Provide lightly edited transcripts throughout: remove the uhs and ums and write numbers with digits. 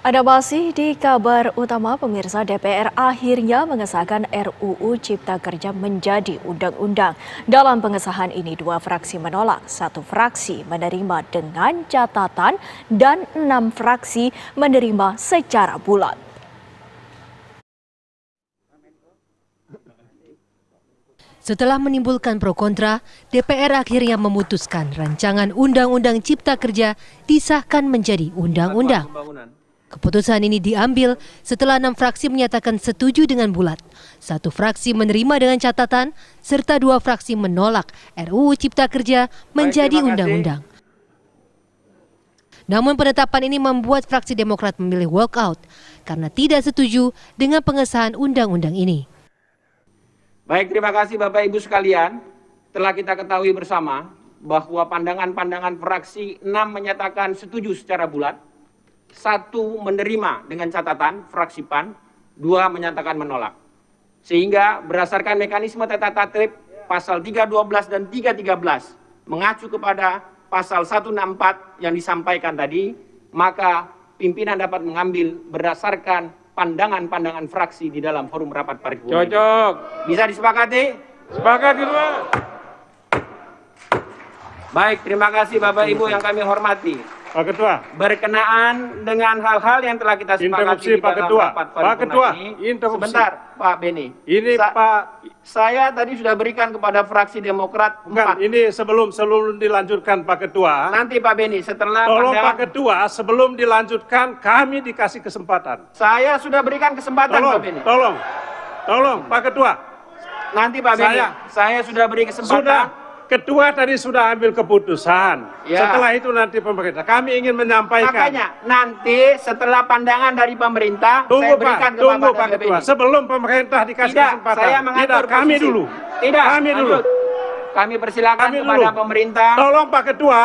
Ada masih di kabar utama, pemirsa. DPR akhirnya mengesahkan RUU Cipta Kerja menjadi undang-undang. Dalam pengesahan ini, 2 fraksi menolak, 1 fraksi menerima dengan catatan, dan 6 fraksi menerima secara bulat. Setelah menimbulkan pro kontra, DPR akhirnya memutuskan rancangan Undang-Undang Cipta Kerja disahkan menjadi undang-undang. Keputusan ini diambil setelah 6 fraksi menyatakan setuju dengan bulat, 1 fraksi menerima dengan catatan, serta 2 fraksi menolak RUU Cipta Kerja menjadi undang-undang. Namun penetapan ini membuat fraksi Demokrat memilih walkout karena tidak setuju dengan pengesahan undang-undang ini. Baik, terima kasih Bapak Ibu sekalian. Telah kita ketahui bersama bahwa pandangan-pandangan fraksi 6 menyatakan setuju secara bulat, 1 menerima dengan catatan fraksi PAN, 2 menyatakan menolak. Sehingga berdasarkan mekanisme tata tertib pasal 312 dan 313 mengacu kepada pasal 164 yang disampaikan tadi, maka pimpinan dapat mengambil berdasarkan pandangan-pandangan fraksi di dalam forum rapat paripurna. Cocok. Bisa disepakati? Sepakati, Pak. Baik, terima kasih Bapak Ibu yang kami hormati. Pak Ketua. Berkenaan dengan hal-hal yang telah kita sepakati Interupsi, di Pak dalam Ketua. rapat Pak paripurna Ketua, ini. interupsi. Sebentar, Pak Beni. Ini Pak. Saya tadi sudah berikan kepada fraksi Demokrat 4. Bukan, ini sebelum dilanjutkan Pak Ketua. Nanti Pak Beni, setelah Tolong pandangan, Pak Ketua, sebelum dilanjutkan kami dikasih kesempatan. saya sudah berikan kesempatan Pak Beni. Tolong Pak Ketua. Nanti Pak Beni, saya sudah beri kesempatan. Ketua tadi sudah ambil keputusan. Ya. Setelah itu nanti pemerintah. Kami ingin menyampaikan. Makanya nanti setelah pandangan dari pemerintah, saya berikan Tunggu kepada Pak Ketua. Sebelum pemerintah dikasih kesempatan. Saya mengatur kami posisi. dulu. Tidak, Kami lanjut. dulu. Kami persilakan Kami kepada dulu. pemerintah. Tolong Pak Ketua,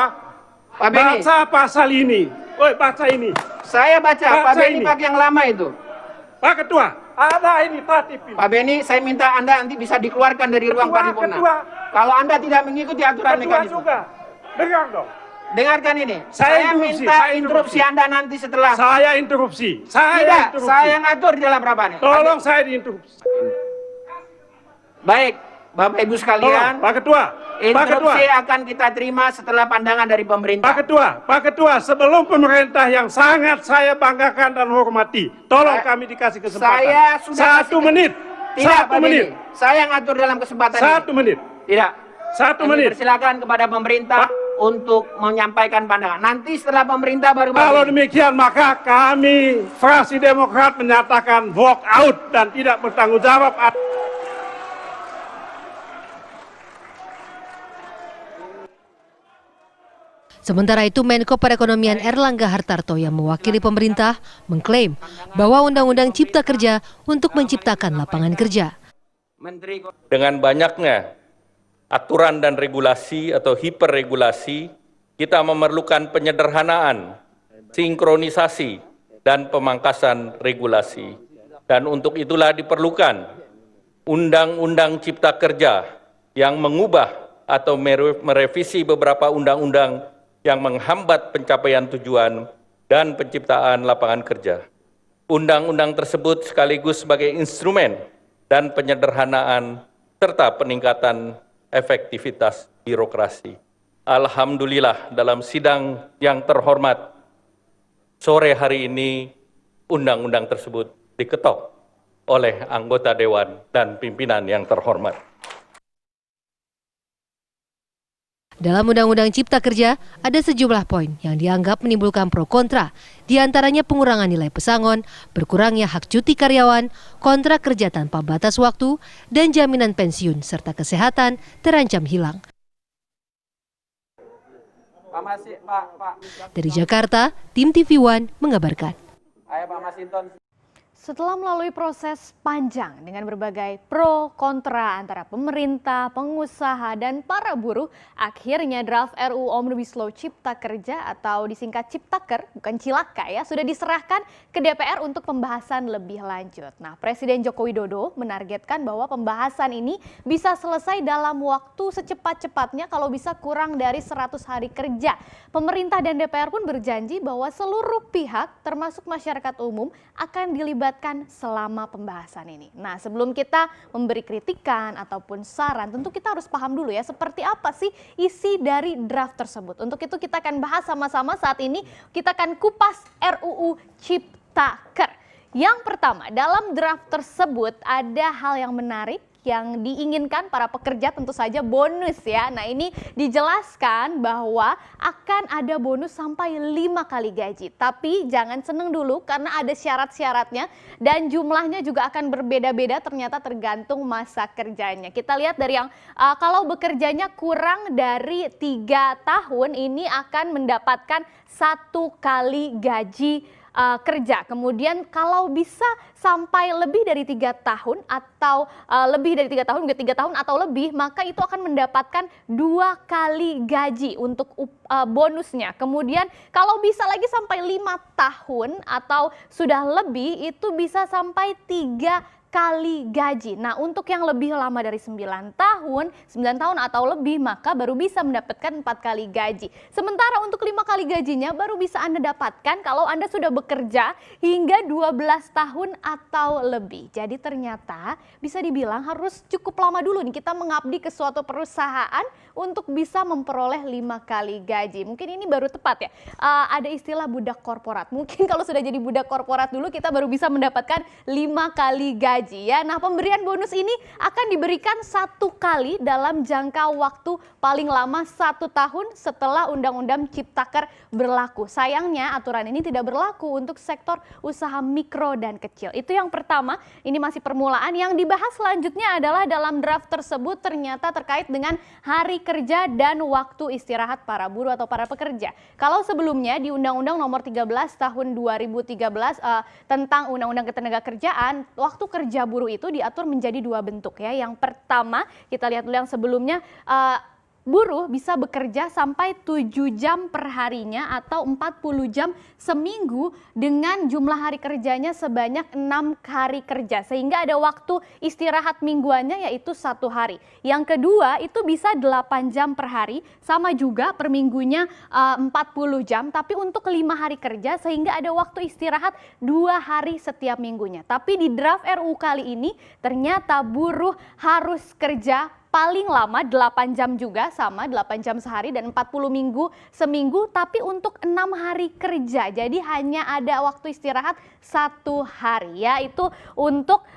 Pak Beni, baca pasal ini. Woi, baca ini. saya baca. Pak Baca Beni ini. pakai yang lama itu. Pak Ketua, ada ini tatip ini. Pak Beni, saya minta Anda nanti bisa dikeluarkan dari ruang paripurna. Ketua. Kalau Anda tidak mengikuti aturan Ketua mekanisme. juga. Dengar dong. Dengarkan ini. Saya minta interupsi Anda nanti setelah. Saya interupsi. Tidak, saya ngatur di dalam rapat. Tolong saya diinterupsi. Baik, Bapak Ibu sekalian. Tolong, Pak Ketua. Pak Ketua. Interupsi akan kita terima setelah pandangan dari pemerintah. Pak Ketua, sebelum pemerintah yang sangat saya banggakan dan hormati, tolong kami dikasih kesempatan. Saya sudah 1 menit. Tidak, 1 menit. Saya ngatur dalam kesempatan 1 menit. Tidak. 1 Kami menit. persilakan kepada pemerintah untuk menyampaikan pandangan. Nanti setelah pemerintah baru. Kalau demikian maka kami fraksi Demokrat menyatakan walk out dan tidak bertanggung jawab. Sementara itu, Menko Perekonomian Erlangga Hartarto yang mewakili pemerintah mengklaim bahwa Undang-Undang Cipta Kerja untuk menciptakan lapangan kerja. Dengan banyaknya aturan dan regulasi atau hiperregulasi, kita memerlukan penyederhanaan, sinkronisasi, dan pemangkasan regulasi. Dan untuk itulah diperlukan Undang-Undang Cipta Kerja yang mengubah atau merevisi beberapa undang-undang yang menghambat pencapaian tujuan dan penciptaan lapangan kerja. Undang-undang tersebut sekaligus sebagai instrumen dan penyederhanaan serta peningkatan efektivitas birokrasi. Alhamdulillah, dalam sidang yang terhormat, sore hari ini undang-undang tersebut diketok oleh anggota Dewan dan pimpinan yang terhormat. Dalam Undang-Undang Cipta Kerja, ada sejumlah poin yang dianggap menimbulkan pro kontra, di antaranya pengurangan nilai pesangon, berkurangnya hak cuti karyawan, kontrak kerja tanpa batas waktu, dan jaminan pensiun serta kesehatan terancam hilang. Dari Jakarta, tim TV One mengabarkan. Ayo Pak Masinton. Setelah melalui proses panjang dengan berbagai pro kontra antara pemerintah, pengusaha, dan para buruh, akhirnya draft RUU Omnibus Law Cipta Kerja atau disingkat Ciptaker, bukan Cilaka ya, sudah diserahkan ke DPR untuk pembahasan lebih lanjut. Nah, Presiden Joko Widodo menargetkan bahwa pembahasan ini bisa selesai dalam waktu secepat-cepatnya kalau bisa kurang dari 100 hari kerja. Pemerintah dan DPR pun berjanji bahwa seluruh pihak termasuk masyarakat umum akan dilibatkan selama pembahasan ini. Nah, sebelum kita memberi kritikan ataupun saran, tentu kita harus paham dulu ya seperti apa sih isi dari draft tersebut. Untuk itu kita akan bahas sama-sama saat ini, kita akan kupas RUU Ciptaker. Yang pertama, dalam draft tersebut ada hal yang menarik yang diinginkan para pekerja, tentu saja bonus ya. Nah, ini dijelaskan bahwa akan ada bonus sampai 5 kali gaji. Tapi jangan seneng dulu karena ada syarat-syaratnya dan jumlahnya juga akan berbeda-beda ternyata tergantung masa kerjanya. Kita lihat dari yang kalau bekerjanya kurang dari 3 tahun ini akan mendapatkan 1 kali gaji kerja. Kemudian kalau bisa sampai lebih dari 3 tahun atau lebih dari 3 tahun, 3 tahun atau lebih, maka itu akan mendapatkan 2 kali gaji untuk bonusnya. Kemudian kalau bisa lagi sampai 5 tahun atau sudah lebih, itu bisa sampai 3 kali gaji. Nah, untuk yang lebih lama dari 9 tahun atau lebih, maka baru bisa mendapatkan 4 kali gaji. Sementara untuk 5 kali gajinya baru bisa Anda dapatkan kalau Anda sudah bekerja hingga 12 tahun atau lebih. Jadi ternyata bisa dibilang harus cukup lama dulu nih kita mengabdi ke suatu perusahaan untuk bisa memperoleh 5 kali gaji. Mungkin ini baru tepat ya. Ada istilah budak korporat. Mungkin kalau sudah jadi budak korporat dulu kita baru bisa mendapatkan 5 kali gaji. Ya, nah pemberian bonus ini akan diberikan 1 kali dalam jangka waktu paling lama 1 tahun setelah Undang-Undang Ciptaker berlaku. Sayangnya aturan ini tidak berlaku untuk sektor usaha mikro dan kecil. Itu yang pertama, ini masih permulaan. Yang dibahas selanjutnya adalah dalam draft tersebut ternyata terkait dengan hari kerja dan waktu istirahat para buruh atau para pekerja. Kalau sebelumnya di Undang-Undang Nomor 13 Tahun 2013 tentang Undang-Undang Ketenagakerjaan, waktu kerja buruh itu diatur menjadi 2 bentuk ya. Yang pertama, kita lihat dulu yang sebelumnya, buruh bisa bekerja sampai 7 jam per harinya atau 40 jam seminggu dengan jumlah hari kerjanya sebanyak 6 hari kerja. Sehingga ada waktu istirahat mingguannya yaitu 1 hari. Yang kedua itu bisa 8 jam per hari, sama juga per minggunya 40 jam. Tapi untuk 5 hari kerja sehingga ada waktu istirahat 2 hari setiap minggunya. Tapi di draft RUU kali ini ternyata buruh harus kerja paling lama 8 jam juga, sama 8 jam sehari dan 40 minggu seminggu, tapi untuk 6 hari kerja. Jadi hanya ada waktu istirahat 1 hari ya. Itu untuk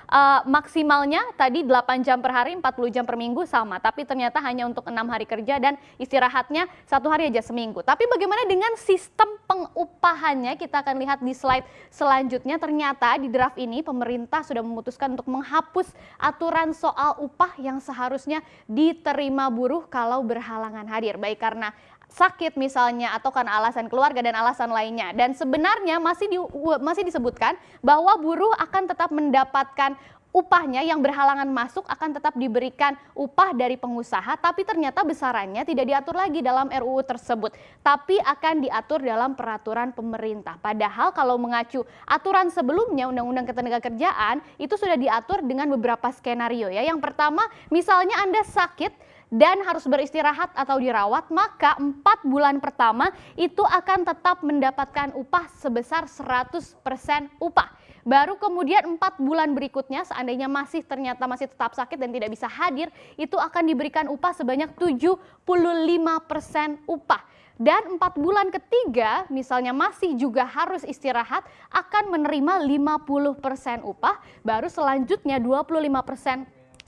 maksimalnya tadi 8 jam per hari, 40 jam per minggu sama. Tapi ternyata hanya untuk 6 hari kerja dan istirahatnya 1 hari aja seminggu. Tapi bagaimana dengan sistem pengupahannya? Kita akan lihat di slide selanjutnya. Ternyata di draft ini pemerintah sudah memutuskan untuk menghapus aturan soal upah yang seharusnya diterima buruh kalau berhalangan hadir, baik karena sakit misalnya atau karena alasan keluarga dan alasan lainnya. Dan sebenarnya masih disebutkan bahwa buruh akan tetap mendapatkan upahnya, yang berhalangan masuk akan tetap diberikan upah dari pengusaha, tapi ternyata besarannya tidak diatur lagi dalam RUU tersebut, tapi akan diatur dalam peraturan pemerintah. Padahal kalau mengacu aturan sebelumnya Undang-Undang Ketenagakerjaan itu sudah diatur dengan beberapa skenario ya. Yang pertama, misalnya Anda sakit dan harus beristirahat atau dirawat, maka 4 bulan pertama itu akan tetap mendapatkan upah sebesar 100% upah. Baru kemudian 4 bulan berikutnya seandainya ternyata masih tetap sakit dan tidak bisa hadir, itu akan diberikan upah sebanyak 75% upah. Dan 4 bulan ketiga misalnya masih juga harus istirahat, akan menerima 50% upah, baru selanjutnya 25%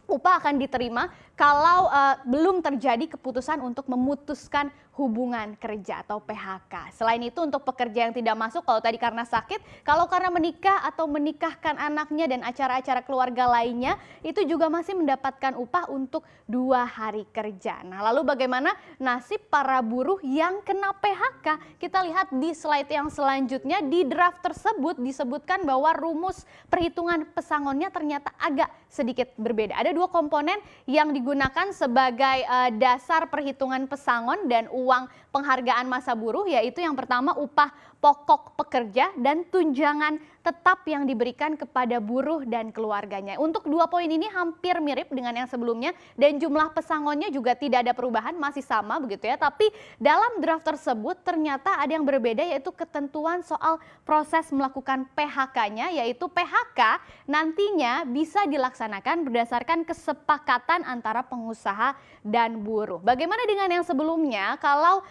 upah akan diterima kalau belum terjadi keputusan untuk memutuskan hubungan kerja atau PHK. Selain itu untuk pekerja yang tidak masuk, kalau tadi karena sakit, kalau karena menikah atau menikahkan anaknya dan acara-acara keluarga lainnya, itu juga masih mendapatkan upah untuk 2 hari kerja. Nah, lalu bagaimana nasib para buruh yang kena PHK? Kita lihat di slide yang selanjutnya, di draft tersebut disebutkan bahwa rumus perhitungan pesangonnya ternyata agak sedikit berbeda. Ada 2 komponen yang digunakan sebagai dasar perhitungan pesangon dan uang penghargaan masa buruh, yaitu yang pertama upah pokok pekerja dan tunjangan tetap yang diberikan kepada buruh dan keluarganya. Untuk 2 poin ini hampir mirip dengan yang sebelumnya dan jumlah pesangonnya juga tidak ada perubahan, masih sama begitu ya. Tapi dalam draft tersebut ternyata ada yang berbeda, yaitu ketentuan soal proses melakukan PHK-nya, yaitu PHK nantinya bisa dilaksanakan berdasarkan kesepakatan antara pengusaha dan buruh. Bagaimana dengan yang sebelumnya? Kalau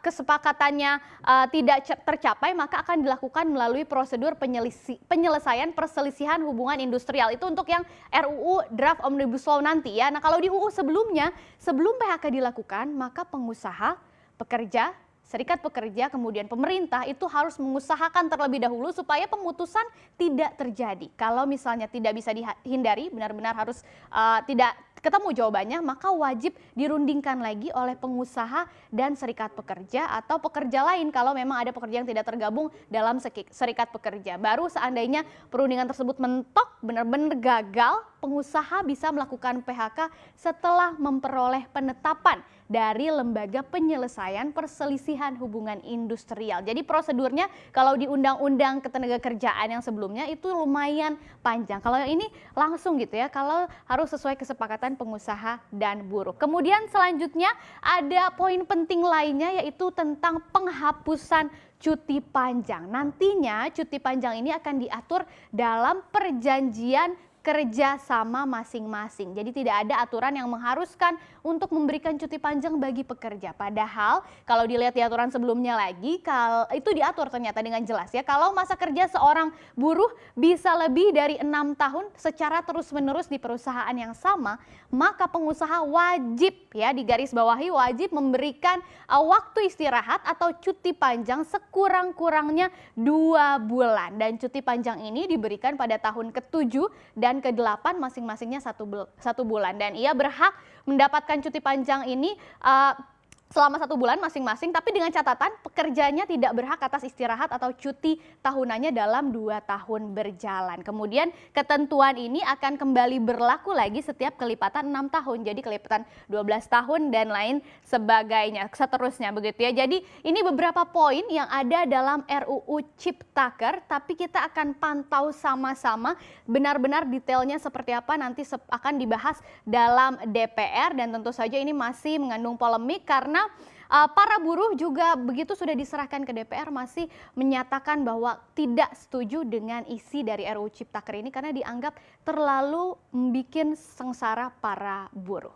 kesepakatannya tidak tercapai, maka akan dilakukan melalui prosedur penyelesaian perselisihan hubungan industrial. Itu untuk yang RUU Draft Omnibus Law nanti ya. Nah, kalau di UU sebelumnya, sebelum PHK dilakukan, maka pengusaha, pekerja, serikat pekerja, kemudian pemerintah itu harus mengusahakan terlebih dahulu supaya pemutusan tidak terjadi. Kalau misalnya tidak bisa dihindari, benar-benar harus tidak ketemu jawabannya, maka wajib dirundingkan lagi oleh pengusaha dan serikat pekerja atau pekerja lain kalau memang ada pekerja yang tidak tergabung dalam serikat pekerja. Baru seandainya perundingan tersebut mentok, benar-benar gagal, pengusaha bisa melakukan PHK setelah memperoleh penetapan dari Lembaga Penyelesaian Perselisihan Hubungan Industrial. Jadi prosedurnya kalau di Undang-Undang Ketenagakerjaan yang sebelumnya itu lumayan panjang. Kalau yang ini langsung gitu ya, kalau harus sesuai kesepakatan pengusaha dan buruh. Kemudian selanjutnya ada poin penting lainnya, yaitu tentang penghapusan cuti panjang. Nantinya cuti panjang ini akan diatur dalam perjanjian kerja sama masing-masing. Jadi tidak ada aturan yang mengharuskan untuk memberikan cuti panjang bagi pekerja. Padahal kalau dilihat di aturan sebelumnya lagi, itu diatur ternyata dengan jelas ya. Kalau masa kerja seorang buruh bisa lebih dari 6 tahun secara terus-menerus di perusahaan yang sama, maka pengusaha wajib ya, digarisbawahi, wajib memberikan waktu istirahat atau cuti panjang sekurang-kurangnya 2 bulan. Dan cuti panjang ini diberikan pada tahun ke-7 dan ke-8 masing-masingnya 1 bulan, dan ia berhak mendapatkan cuti panjang ini selama 1 bulan masing-masing, tapi dengan catatan pekerjanya tidak berhak atas istirahat atau cuti tahunannya dalam 2 tahun berjalan. Kemudian ketentuan ini akan kembali berlaku lagi setiap kelipatan 6 tahun, jadi kelipatan 12 tahun dan lain sebagainya, seterusnya begitu ya. Jadi ini beberapa poin yang ada dalam RUU Ciptaker, tapi kita akan pantau sama-sama benar-benar detailnya seperti apa nanti akan dibahas dalam DPR, dan tentu saja ini masih mengandung polemik karena para buruh juga begitu sudah diserahkan ke DPR masih menyatakan bahwa tidak setuju dengan isi dari RUU Ciptaker ini karena dianggap terlalu membuat sengsara para buruh.